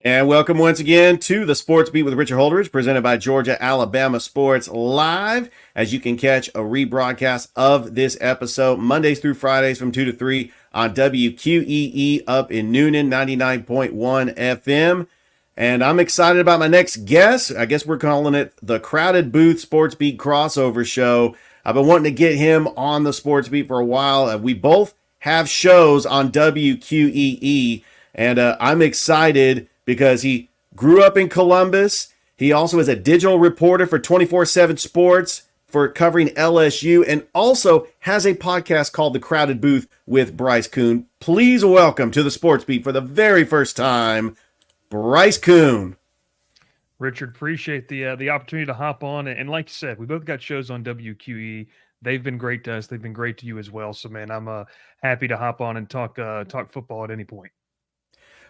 And welcome once again to the Sports Beat with Richard Holdridge, presented by Georgia Alabama Sports Live. As you can catch a rebroadcast of this episode Mondays through Fridays from 2 to 3 on WQEE up in Noonan, 99.1 FM. And I'm excited about my next guest. I guess we're calling it the Crowded Booth Sports Beat crossover show. I've been wanting to get him on the Sports Beat for a while. We both have shows on WQEE, and I'm excited because he grew up in Columbus. He also is a digital reporter for 24/7 Sports for covering LSU, and also has a podcast called The Crowded Booth with Bryce Koon. Please welcome to the Sports Beat for the very first time, Bryce Koon. Richard, appreciate the opportunity to hop on. And like you said, we both got shows on WQE. They've been great to us. They've been great to you as well. So, man, I'm happy to hop on and talk football at any point.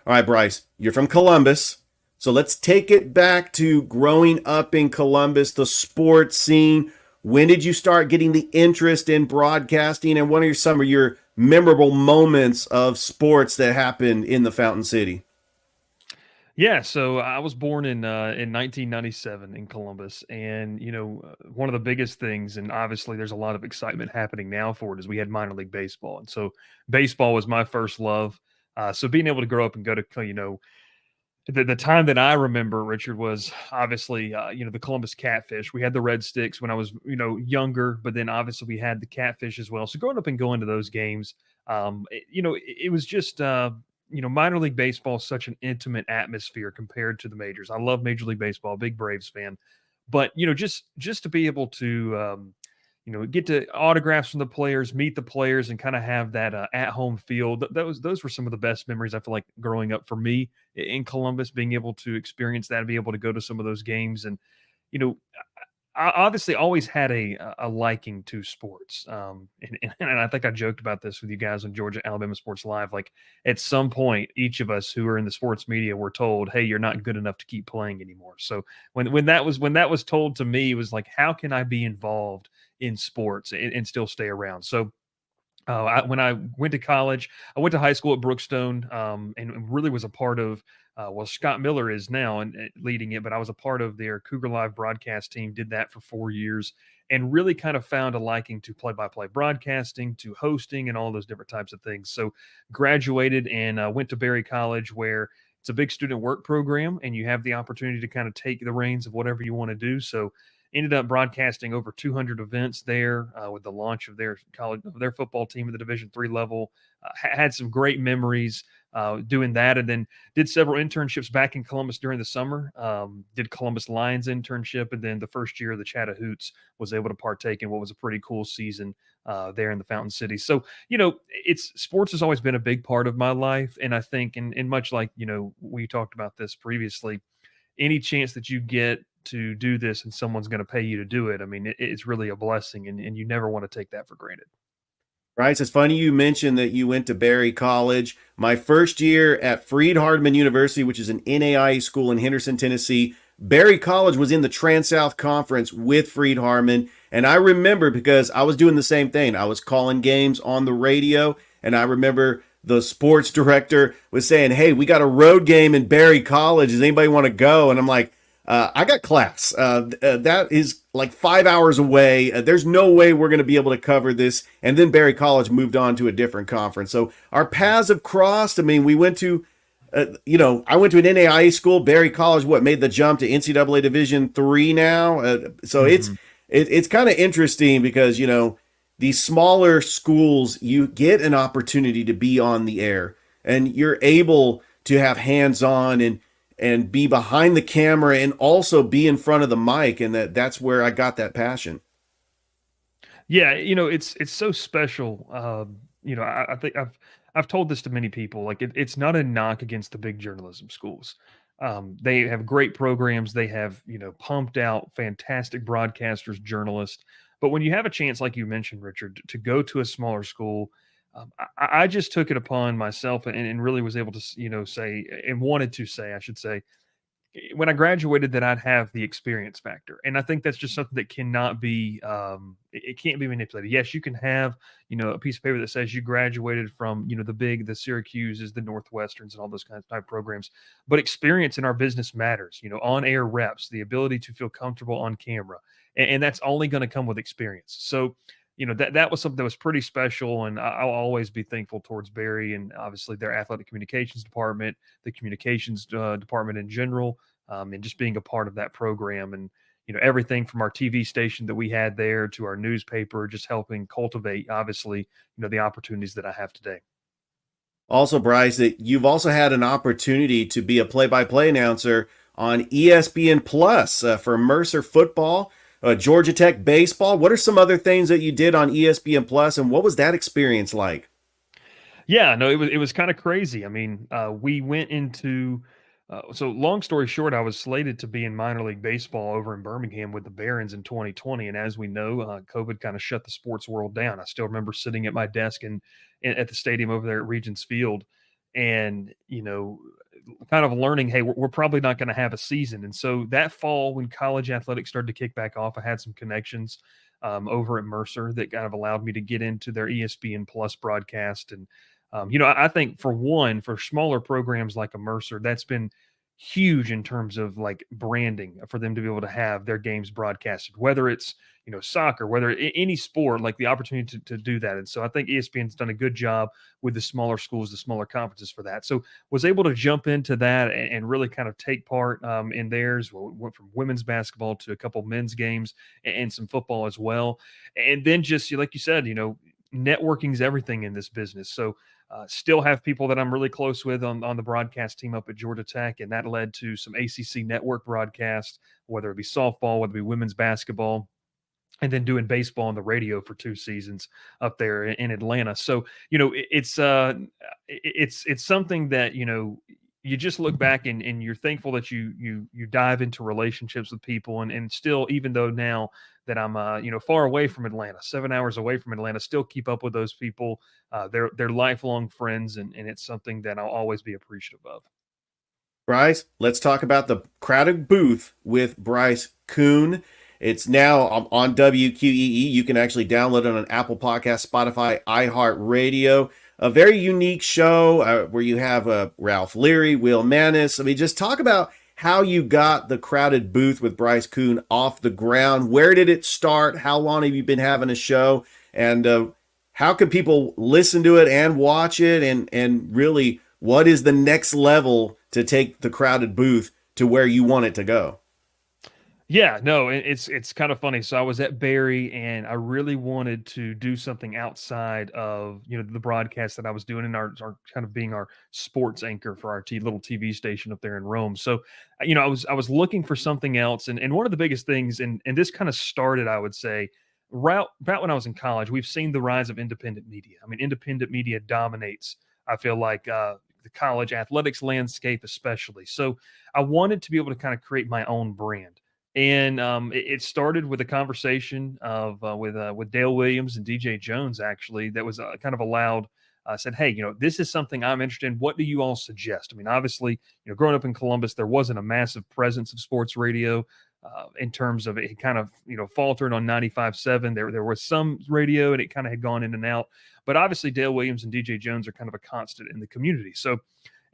All right, Bryce, you're from Columbus, so let's take it back to growing up in Columbus, the sports scene. When did you start getting the interest in broadcasting, and what are some of your memorable moments of sports that happened in the Fountain City? Yeah, so I was born in 1997 in Columbus, and one of the biggest things, and obviously there's a lot of excitement happening now for it, is we had minor league baseball, and so baseball was my first love. So being able to grow up and go to, the time that I remember, Richard, was obviously, the Columbus Catfish. We had the Red Sticks when I was, younger, but then obviously we had the Catfish as well. So growing up and going to those games, it was just, minor league baseball is such an intimate atmosphere compared to the majors. I love Major League Baseball, big Braves fan, but, just to be able to, get to autographs from the players, meet the players, and kind of have that at-home feel. Those were some of the best memories, I feel like, growing up for me in Columbus, being able to experience that and be able to go to some of those games. And, I obviously always had a liking to sports. And I think I joked about this with you guys on Georgia Alabama Sports Live. Like, at some point, each of us who are in the sports media were told, hey, you're not good enough to keep playing anymore. So when that was told to me, it was like, how can I be involved in sports and still stay around? So when I went to college, I went to high school at Brookstone, and really was a part of, Scott Miller is now and leading it, but I was a part of their Cougar Live broadcast team, did that for 4 years, and really kind of found a liking to play-by-play broadcasting, to hosting, and all those different types of things. So graduated and went to Berry College, where it's a big student work program, and you have the opportunity to kind of take the reins of whatever you want to do. So ended up broadcasting over 200 events there with the launch of their football team at the Division III level. Had some great memories doing that, and then did several internships back in Columbus during the summer. Did Columbus Lions internship, and then the first year of the Chatahoots was able to partake in what was a pretty cool season there in the Fountain City. So, sports has always been a big part of my life, and I think, and much like, we talked about this previously, any chance that you get to do this and someone's going to pay you to do it, I mean, it's really a blessing, and you never want to take that for granted. Bryce, it's funny you mentioned that you went to Berry College. My first year at Freed-Hardeman University, which is an NAIA school in Henderson, Tennessee, Berry College was in the Trans-South Conference with Freed-Hardeman, and I remember because I was doing the same thing. I was calling games on the radio, and I remember the sports director was saying, hey, we got a road game in Berry College. Does anybody want to go? And I'm like, I got class. That is like 5 hours away. There's no way we're going to be able to cover this. And then Berry College moved on to a different conference. So our paths have crossed. I mean, we went to I went to an NAIA school. Barry College, what made the jump to NCAA Division III now? So Hmm. it's kind of interesting because these smaller schools, you get an opportunity to be on the air, and you're able to have hands on and be behind the camera and also be in front of the mic, and that's where I got that passion. Yeah, it's so special. I think I've told this to many people. Like it's not a knock against the big journalism schools. They have great programs. They have pumped out fantastic broadcasters, journalists. But when you have a chance, like you mentioned, Richard, to go to a smaller school, I just took it upon myself and really was able to say and wanted to say, I should say, when I graduated, that I'd have the experience factor, and I think that's just something that cannot be it can't be manipulated. Yes, you can have a piece of paper that says you graduated from the Syracuses, the Northwesterns, and all those kinds of type programs, but experience in our business matters. On air reps, the ability to feel comfortable on camera, and that's only going to come with experience. So. That was something that was pretty special, and I'll always be thankful towards Barry and obviously their athletic communications department, the communications department in general, and just being a part of that program, and everything from our TV station that we had there to our newspaper, just helping cultivate obviously the opportunities that I have today. Also, Bryce, that you've also had an opportunity to be a play-by-play announcer on ESPN Plus for Mercer football, Georgia Tech baseball. What are some other things that you did on ESPN Plus, and what was that experience like? Yeah, no, it was kind of crazy. I mean, we went into so long story short, I was slated to be in minor league baseball over in Birmingham with the Barons in 2020, and as we know, COVID kind of shut the sports world down. I still remember sitting at my desk at the stadium over there at Regents Field, and kind of learning, hey, we're probably not going to have a season. And so that fall, when college athletics started to kick back off, I had some connections over at Mercer that kind of allowed me to get into their ESPN Plus broadcast. And I think for smaller programs like a Mercer, that's been huge in terms of like branding for them to be able to have their games broadcasted, whether it's soccer, whether any sport, like the opportunity to do that. And so I think ESPN's done a good job with the smaller schools, the smaller conferences for that. So was able to jump into that and really kind of take part in theirs. Well, went from women's basketball to a couple men's games and some football as well. And then just like you said, networking is everything in this business. So still have people that I'm really close with on the broadcast team up at Georgia Tech, and that led to some ACC network broadcasts, whether it be softball, whether it be women's basketball, and then doing baseball on the radio for 2 seasons up there in Atlanta. So, it's something that, you just look back and you're thankful that you dive into relationships with people, and still, even though now that I'm far away from Atlanta, 7 hours away from Atlanta, still keep up with those people. They're lifelong friends, and it's something that I'll always be appreciative of. Bryce, let's talk about the crowded booth with Bryce Koon. It's now on WQEE. You can actually download it on Apple Podcast, Spotify, iHeartRadio. A very unique show where you have Ralph Leary, Will Mannis. I mean, just talk about how you got the crowded booth with Bryce Koon off the ground. Where did it start? How long have you been having a show? And how can people listen to it and watch it? And really, what is the next level to take the crowded booth to where you want it to go? Yeah, no, it's kind of funny. So I was at Barry, and I really wanted to do something outside of the broadcast that I was doing, in our kind of being our sports anchor for our little TV station up there in Rome. So I was looking for something else, and one of the biggest things, and this kind of started, I would say, right about when I was in college. We've seen the rise of independent media. I mean, independent media dominates, I feel like, the college athletics landscape, especially. So I wanted to be able to kind of create my own brand. And it started with a conversation with Dale Williams and DJ Jones, actually, that was kind of allowed. Said, hey, this is something I'm interested in. What do you all suggest? I mean, obviously, growing up in Columbus, there wasn't a massive presence of sports radio in terms of it kind of faltered on 95.7. There was some radio, and it kind of had gone in and out. But obviously, Dale Williams and DJ Jones are kind of a constant in the community. So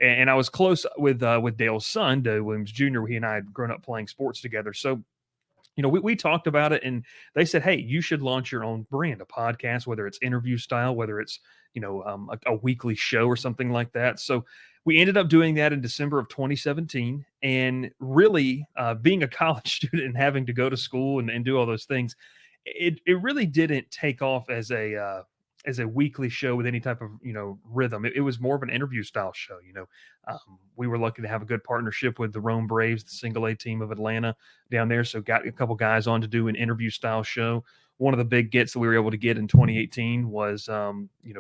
and I was close with Dale's son, Dale Williams Jr. He and I had grown up playing sports together. So, we talked about it, and they said, hey, you should launch your own brand, a podcast, whether it's interview style, whether it's, a weekly show or something like that. So we ended up doing that in December of 2017. And really, being a college student and having to go to school and do all those things, it really didn't take off as a weekly show with any type of rhythm. It was more of an interview style show. We were lucky to have a good partnership with the Rome Braves, the single A team of Atlanta down there. So got a couple guys on to do an interview style show. One of the big gets that we were able to get in 2018 was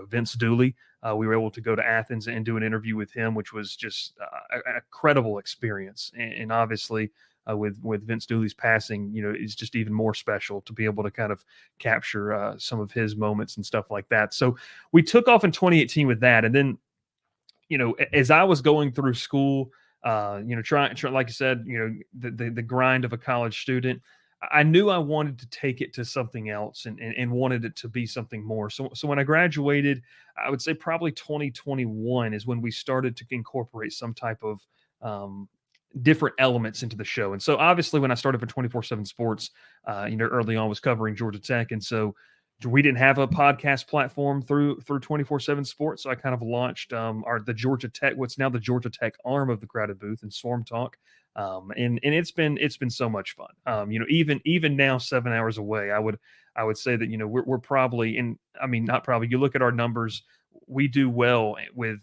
Vince Dooley. We were able to go to Athens and do an interview with him, which was just a credible experience. And obviously, with Vince Dooley's passing, it's just even more special to be able to kind of capture some of his moments and stuff like that. So we took off in 2018 with that, and then as I was going through school, trying like I said, the grind of a college student. I knew I wanted to take it to something else and wanted it to be something more. So when I graduated, I would say probably 2021 is when we started to incorporate some type of different elements into the show. And so obviously when I started for 24/7 Sports, early on was covering Georgia Tech. And so we didn't have a podcast platform through 24/7 Sports. So I kind of launched the Georgia Tech, what's now the Georgia Tech arm of the Crowded Booth and Swarm Talk. And it's been so much fun. Even now, 7 hours away, I would say that we're probably, and I mean not probably. You look at our numbers, we do well with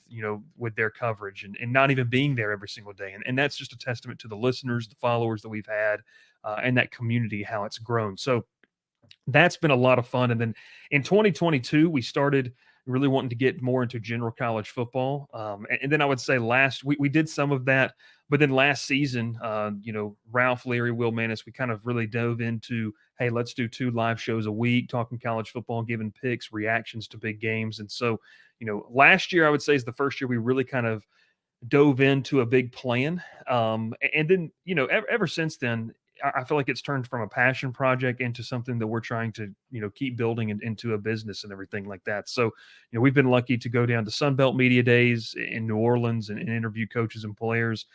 with their coverage and not even being there every single day, and that's just a testament to the listeners, the followers that we've had, and that community, how it's grown. So that's been a lot of fun. And then in 2022, we started really wanting to get more into general college football. And then I would say we did some of that, but then last season, Ralph, Larry, Will Mannis, we kind of really dove into, hey, let's do 2 live shows a week, talking college football, giving picks, reactions to big games. And so, last year I would say is the first year we really kind of dove into a big plan. And then, ever since then, I feel like it's turned from a passion project into something that we're trying to, keep building into a business and everything like that. So, we've been lucky to go down to Sunbelt Media Days in New Orleans and interview coaches and players,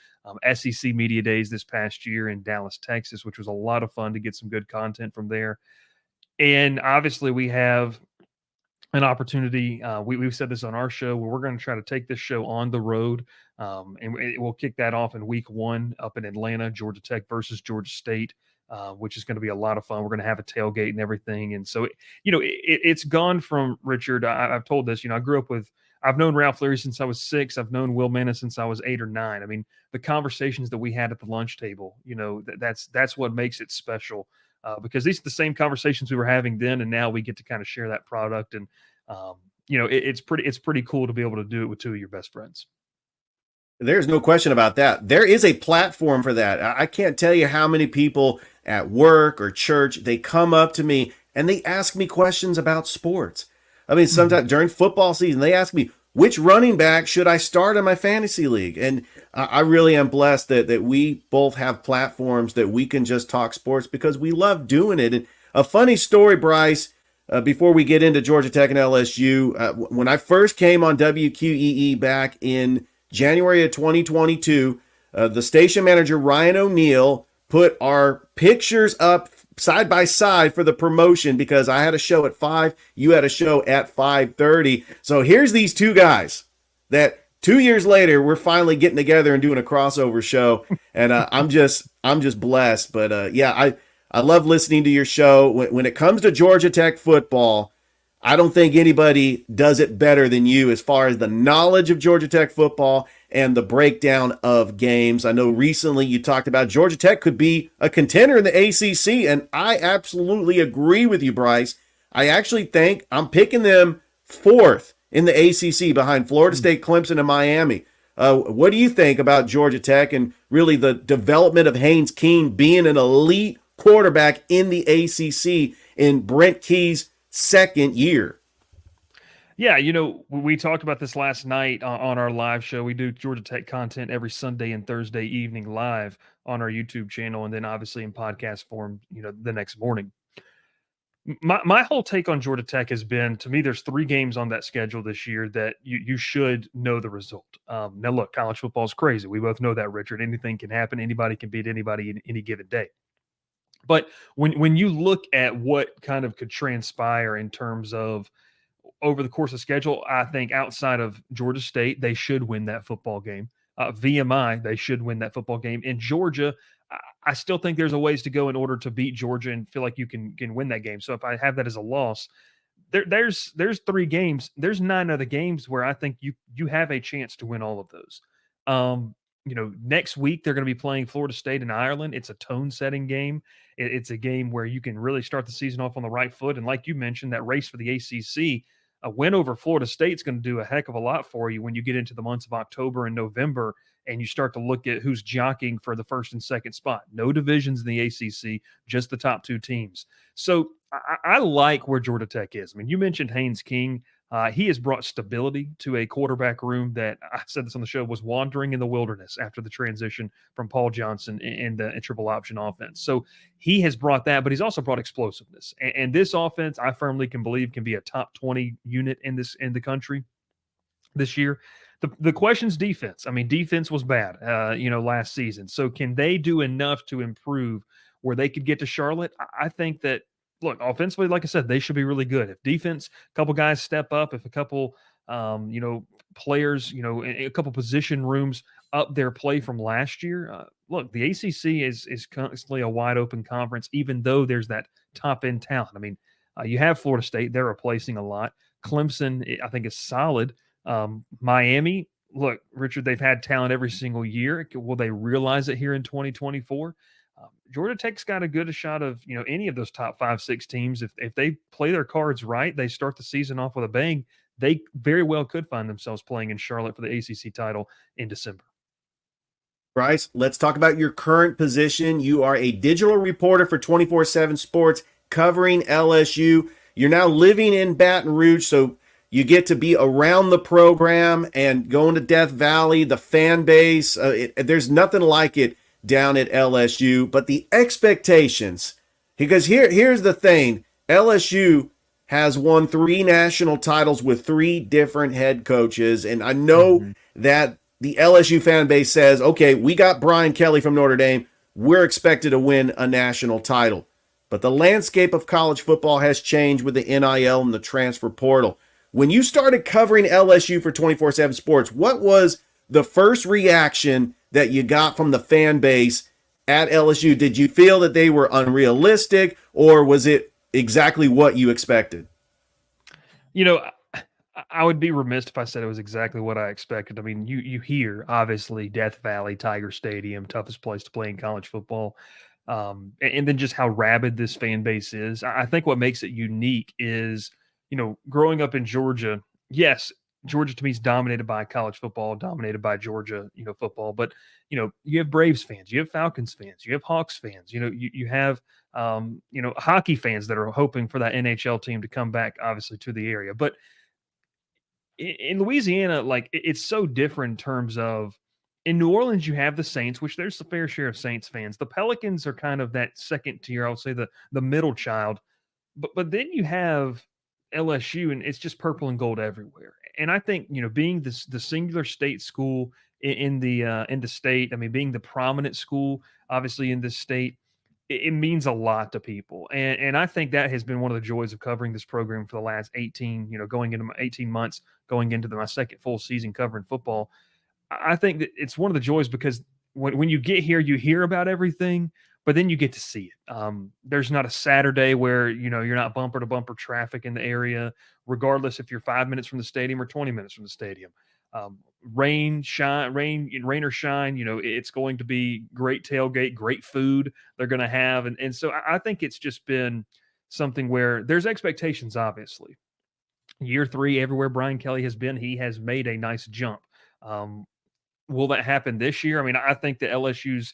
SEC Media Days this past year in Dallas, Texas, which was a lot of fun to get some good content from there. And obviously we have an opportunity. We've said this on our show where we're going to try to take this show on the road. And we'll kick that off in week 1 up in Atlanta, Georgia Tech versus Georgia State, which is going to be a lot of fun. We're going to have a tailgate and everything. And so, it's gone from, Richard, I've told this, I've known Ralph Larry since I was 6. I've known Will Mannis since I was 8 or 9. I mean, the conversations that we had at the lunch table, that's what makes it special. Because these are the same conversations we were having then, and now we get to kind of share that product. And it's pretty cool to be able to do it with 2 of your best friends. There's no question about that. There is a platform for that. I can't tell you how many people at work or church, they come up to me and they ask me questions about sports. I mean, sometimes during football season, they ask me, which running back should I start in my fantasy league? And I really am blessed that we both have platforms that we can just talk sports because we love doing it. And a funny story, Bryce, before we get into Georgia Tech and LSU, when I first came on WQEE back in January of 2022, the station manager, Ryan O'Neill, put our pictures up side by side for the promotion because I had a show at 5, you had a show at 5:30. So here's these 2 guys that 2 years later we're finally getting together and doing a crossover show, and I'm just blessed. But I love listening to your show. When it comes to Georgia Tech football, I don't think anybody does it better than you as far as the knowledge of Georgia Tech football and the breakdown of games. I know recently you talked about Georgia Tech could be a contender in the ACC, and I absolutely agree with you, Bryce. I actually think I'm picking them 4th in the ACC behind Florida State, Clemson, and Miami. What do you think about Georgia Tech and really the development of Haynes King being an elite quarterback in the ACC in Brent Key's 2nd year? Yeah, we talked about this last night on our live show. We do Georgia Tech content every Sunday and Thursday evening live on our YouTube channel, and then obviously in podcast form, the next morning. My whole take on Georgia Tech has been, to me, there's 3 games on that schedule this year that you should know the result. Now, look, college football is crazy. We both know that, Richard. Anything can happen. Anybody can beat anybody in any given day. But when you look at what kind of could transpire in terms of over the course of schedule, I think outside of Georgia State, they should win that football game. VMI, they should win that football game. In Georgia, I still think there's a ways to go in order to beat Georgia and feel like you can win that game. So if I have that as a loss, there's 3 games. There's 9 other games where I think you have a chance to win all of those. Next week they're going to be playing Florida State in Ireland. It's a tone-setting game. It's a game where you can really start the season off on the right foot. And like you mentioned, that race for the ACC, a win over Florida State is going to do a heck of a lot for you when you get into the months of October and November and you start to look at who's jockeying for the first and second spot. No divisions in the ACC, just the top 2 teams. So I like where Georgia Tech is. I mean, you mentioned Haynes King. He has brought stability to a quarterback room that, I said this on the show, was wandering in the wilderness after the transition from Paul Johnson in the triple option offense. So he has brought that, but he's also brought explosiveness. And this offense, I firmly can believe, can be a top 20 unit in the country this year. The question's defense. I mean, defense was bad, last season. So can they do enough to improve where they could get to Charlotte? I think that, look, offensively, like I said, they should be really good. If defense, a couple guys step up, if a couple, players, a couple position rooms up their play from last year. Look, the ACC is constantly a wide open conference, even though there's that top end talent. I mean, you have Florida State; they're replacing a lot. Clemson, I think, is solid. Miami, look, Richard, they've had talent every single year. Will they realize it here in 2024? Georgia Tech's got a good shot of, any of those top 5, 6 teams. If they play their cards right, they start the season off with a bang. They very well could find themselves playing in Charlotte for the ACC title in December. Bryce, let's talk about your current position. You are a digital reporter for 24/7 Sports covering LSU. You're now living in Baton Rouge, so you get to be around the program and going to Death Valley, the fan base. There's nothing like it down at LSU, but the expectations, because here's the thing, LSU has won 3 national titles with 3 different head coaches, and I know that the LSU fan base says, okay, we got Brian Kelly from Notre Dame, we're expected to win a national title. But the landscape of college football has changed with the NIL and the transfer portal. When you started covering LSU for 24/7 Sports, what was the first reaction that you got from the fan base at LSU? Did you feel that they were unrealistic, or was it exactly what you expected? I would be remiss if I said it was exactly what I expected. I mean, you hear, obviously, Death Valley, Tiger Stadium, toughest place to play in college football. And then just how rabid this fan base is. I think what makes it unique is, growing up in Georgia, yes, Georgia to me is dominated by college football, dominated by Georgia, football. But, you have Braves fans, you have Falcons fans, you have Hawks fans, you have, hockey fans that are hoping for that NHL team to come back, obviously, to the area. But in Louisiana, like, it's so different in terms of, in New Orleans, you have the Saints, which there's a fair share of Saints fans. The Pelicans are kind of that second tier, I would say the middle child. But then you have LSU, and it's just purple and gold everywhere. And I think, being the singular state school in the state, I mean, being the prominent school, obviously, in this state, it means a lot to people. And I think that has been one of the joys of covering this program for the last 18, going into my 18 months, going into my second full season covering football. I think that it's one of the joys because when you get here, you hear about everything, but then you get to see it. There's not a Saturday where, you're not bumper to bumper traffic in the area, regardless if you're 5 minutes from the stadium or 20 minutes from the stadium. Rain or shine, it's going to be great tailgate, great food they're going to have. And so I think it's just been something where there's expectations, obviously. Year 3, everywhere Brian Kelly has been, he has made a nice jump. Will that happen this year? I mean, I think that LSU's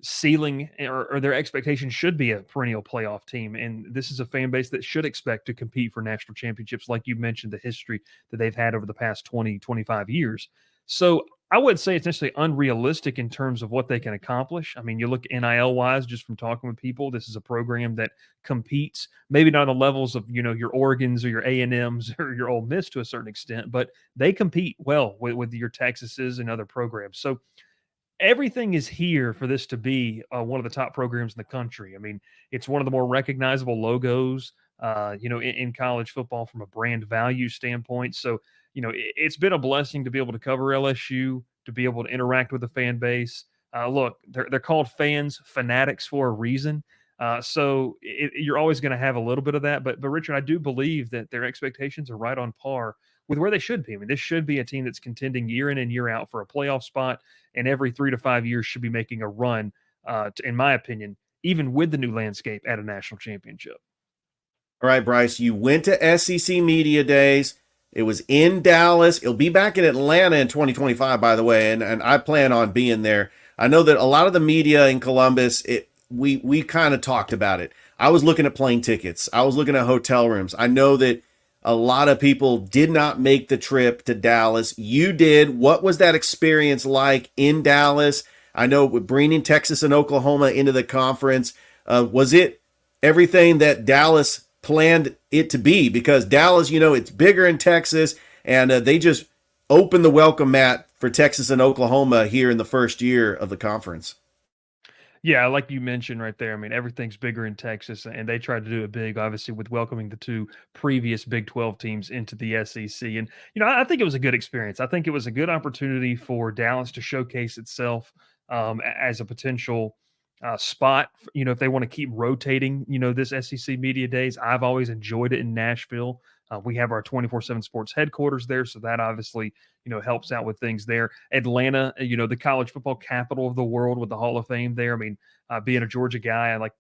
ceiling or their expectation should be a perennial playoff team. And this is a fan base that should expect to compete for national championships, like you mentioned, the history that they've had over the past 20, 25 years. So I wouldn't say it's necessarily unrealistic in terms of what they can accomplish. I mean, you look NIL wise, just from talking with people, this is a program that competes, maybe not on the levels of, your Oregons or your A&Ms or your Ole Miss to a certain extent, but they compete well with your Texases and other programs. So everything is here for this to be one of the top programs in the country. I mean, it's one of the more recognizable logos. in college football from a brand value standpoint. So, it's been a blessing to be able to cover LSU, to be able to interact with the fan base. Look, they're called fans, fanatics for a reason. You're always going to have a little bit of that. But Richard, I do believe that their expectations are right on par with where they should be. I mean, this should be a team that's contending year in and year out for a playoff spot, and every 3 to 5 years should be making a run, in my opinion, even with the new landscape at a national championship. All right, Bryce, you went to SEC Media Days. It was in Dallas. It'll be back in Atlanta in 2025, by the way, and I plan on being there. I know that a lot of the media in Columbus, we kind of talked about it. I was looking at plane tickets. I was looking at hotel rooms. I know that a lot of people did not make the trip to Dallas. You did. What was that experience like in Dallas? I know with bringing Texas and Oklahoma into the conference, was it everything that Dallas planned it to be? Because Dallas, it's bigger in Texas, and they just opened the welcome mat for Texas and Oklahoma here in the first year of the conference. Yeah, like you mentioned right there, I mean, everything's bigger in Texas, and they tried to do it big, obviously, with welcoming the 2 previous Big 12 teams into the SEC. And, I think it was a good experience. I think it was a good opportunity for Dallas to showcase itself as a potential spot, if they want to keep rotating, this SEC Media Days. I've always enjoyed it in Nashville. We have our 24/7 sports headquarters there, so that obviously, helps out with things there. Atlanta, the college football capital of the world with the Hall of Fame there. I mean, being a Georgia guy, I like,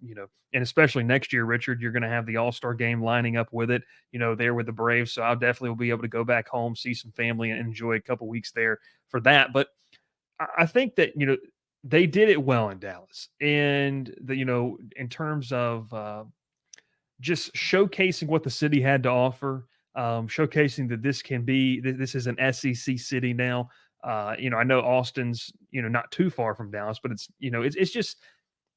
and especially next year, Richard, you're going to have the All-Star game lining up with it, there with the Braves. So I'll definitely will be able to go back home, see some family, and enjoy a couple weeks there for that. But I think that, they did it well in Dallas, and in terms of just showcasing what the city had to offer, showcasing that this is an SEC city now. I know Austin's, not too far from Dallas, but it's just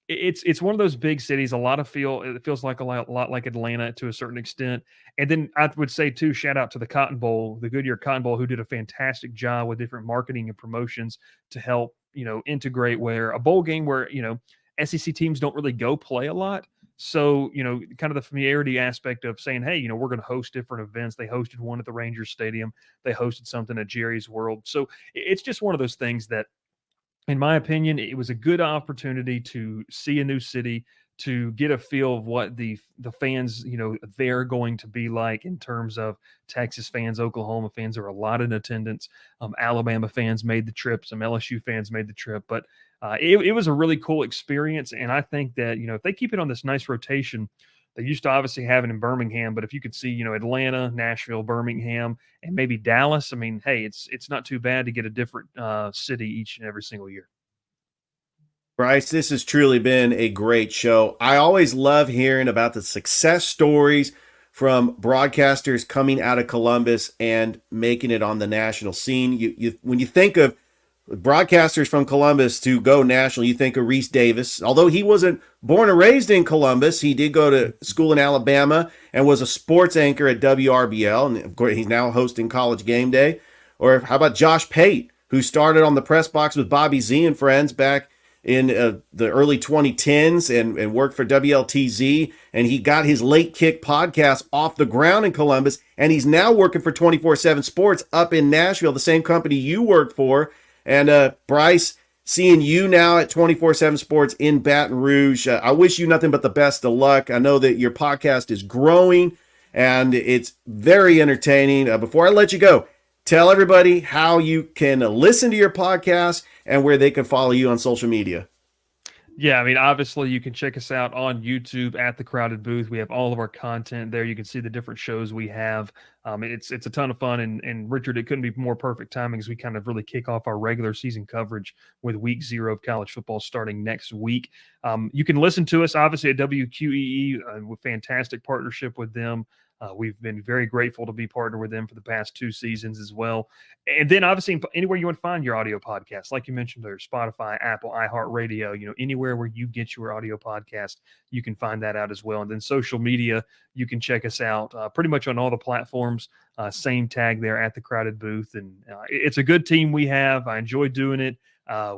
it's one of those big cities. It feels like a lot like Atlanta to a certain extent. And then I would say too, shout out to the Cotton Bowl, the Goodyear Cotton Bowl, who did a fantastic job with different marketing and promotions to help integrate where a bowl game where SEC teams don't really go play a lot. So, kind of the familiarity aspect of saying, hey, we're going to host different events. They hosted one at the Rangers Stadium. They hosted something at Jerry's World. So it's just one of those things that, in my opinion, it was a good opportunity to see a new city, to get a feel of what the fans, they're going to be like in terms of Texas fans, Oklahoma fans are a lot in attendance. Alabama fans made the trip, some LSU fans made the trip, but it was a really cool experience. And I think that, if they keep it on this nice rotation, they used to obviously have it in Birmingham, but if you could see, Atlanta, Nashville, Birmingham, and maybe Dallas, I mean, hey, it's not too bad to get a different city each and every single year. Bryce, this has truly been a great show. I always love hearing about the success stories from broadcasters coming out of Columbus and making it on the national scene. When you think of broadcasters from Columbus to go national, you think of Reese Davis. Although he wasn't born and raised in Columbus, he did go to school in Alabama and was a sports anchor at WRBL. And of course, he's now hosting College Game Day. Or how about Josh Pate, who started on the press box with Bobby Z and friends back in the early 2010s and worked for WLTZ. And he got his Late Kick podcast off the ground in Columbus. And he's now working for 24/7 Sports up in Nashville, the same company you worked for. And Bryce, seeing you now at 24/7 Sports in Baton Rouge, I wish you nothing but the best of luck. I know that your podcast is growing and it's very entertaining. Before I let you go, tell everybody how you can listen to your podcast and where they can follow you on social media. Yeah, I mean, obviously, you can check us out on YouTube at The Crowded Booth. We have all of our content there. You can see the different shows we have. It's a ton of fun. And Richard, it couldn't be more perfect timing as we kind of really kick off our regular season coverage with week 0 of college football starting next week. You can listen to us, obviously, at WQEE with fantastic partnership with them. We've been very grateful to be partnered with them for the past 2 seasons as well. And then obviously anywhere you want to find your audio podcast, like you mentioned there, Spotify, Apple, iHeartRadio, anywhere where you get your audio podcast, you can find that out as well. And then social media, you can check us out pretty much on all the platforms. Same tag there at The Crowded Booth. And it's a good team we have. I enjoy doing it.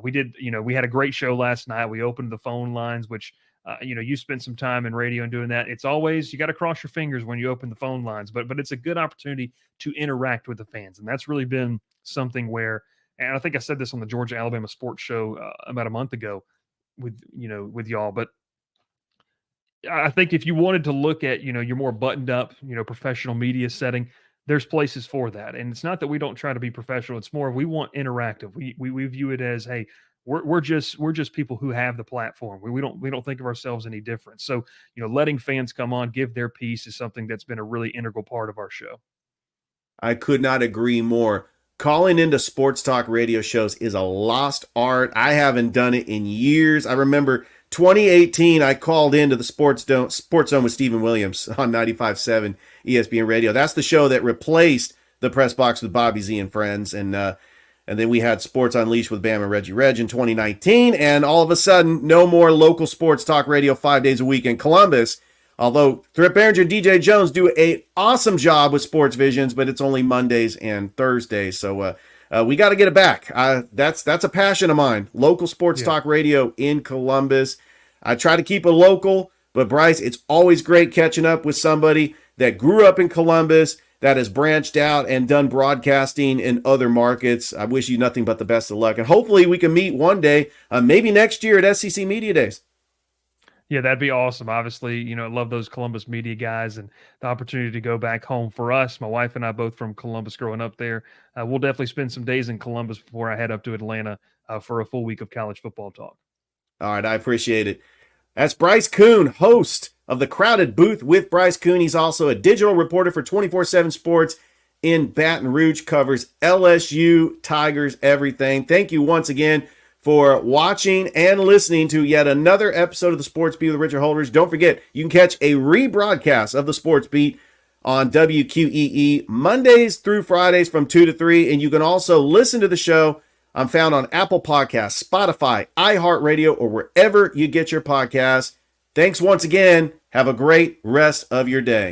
We had a great show last night. We opened the phone lines, which You spend some time in radio and doing that. It's always, you got to cross your fingers when you open the phone lines, but it's a good opportunity to interact with the fans. And that's really been something where, and I think I said this on the Georgia Alabama Sports Show about a month ago with y'all, but I think if you wanted to look at, your more buttoned up, professional media setting, there's places for that. And it's not that we don't try to be professional. It's more, we want interactive. We view it as, hey, we're just people who have the platform. We don't think of ourselves any different. So, letting fans come on, give their piece is something that's been a really integral part of our show. I could not agree more. Calling into sports talk radio shows is a lost art. I haven't done it in years. I remember 2018, I called into the Sports Zone with Stephen Williams on 95.7 ESPN Radio. That's the show that replaced the Press Box with Bobby Z and friends. And then we had Sports Unleashed with Bam and Reggie Reg in 2019. And all of a sudden, no more local sports talk radio 5 days a week in Columbus. Although Thrift Behringer and DJ Jones do an awesome job with Sports Visions, but it's only Mondays and Thursdays. So we got to get it back. That's a passion of mine. Local sports talk radio in Columbus. I try to keep it local, but Bryce, it's always great catching up with somebody that grew up in Columbus, that has branched out and done broadcasting in other markets. I wish you nothing but the best of luck. And hopefully we can meet one day, maybe next year at SEC Media Days. Yeah, that'd be awesome. Obviously, I love those Columbus media guys, and the opportunity to go back home for us. My wife and I both from Columbus growing up there. We'll definitely spend some days in Columbus before I head up to Atlanta for a full week of college football talk. All right, I appreciate it. That's Bryce Koon, host of The Crowded Booth with Bryce Koon. He's also a digital reporter for 24/7 Sports in Baton Rouge, covers LSU, Tigers, everything. Thank you once again for watching and listening to yet another episode of the Sports Beat with Richard Holdridge. Don't forget, you can catch a rebroadcast of the Sports Beat on WQEE Mondays through Fridays from 2 to 3, and you can also listen to the show. I'm found on Apple Podcasts, Spotify, iHeartRadio, or wherever you get your podcasts. Thanks once again. Have a great rest of your day.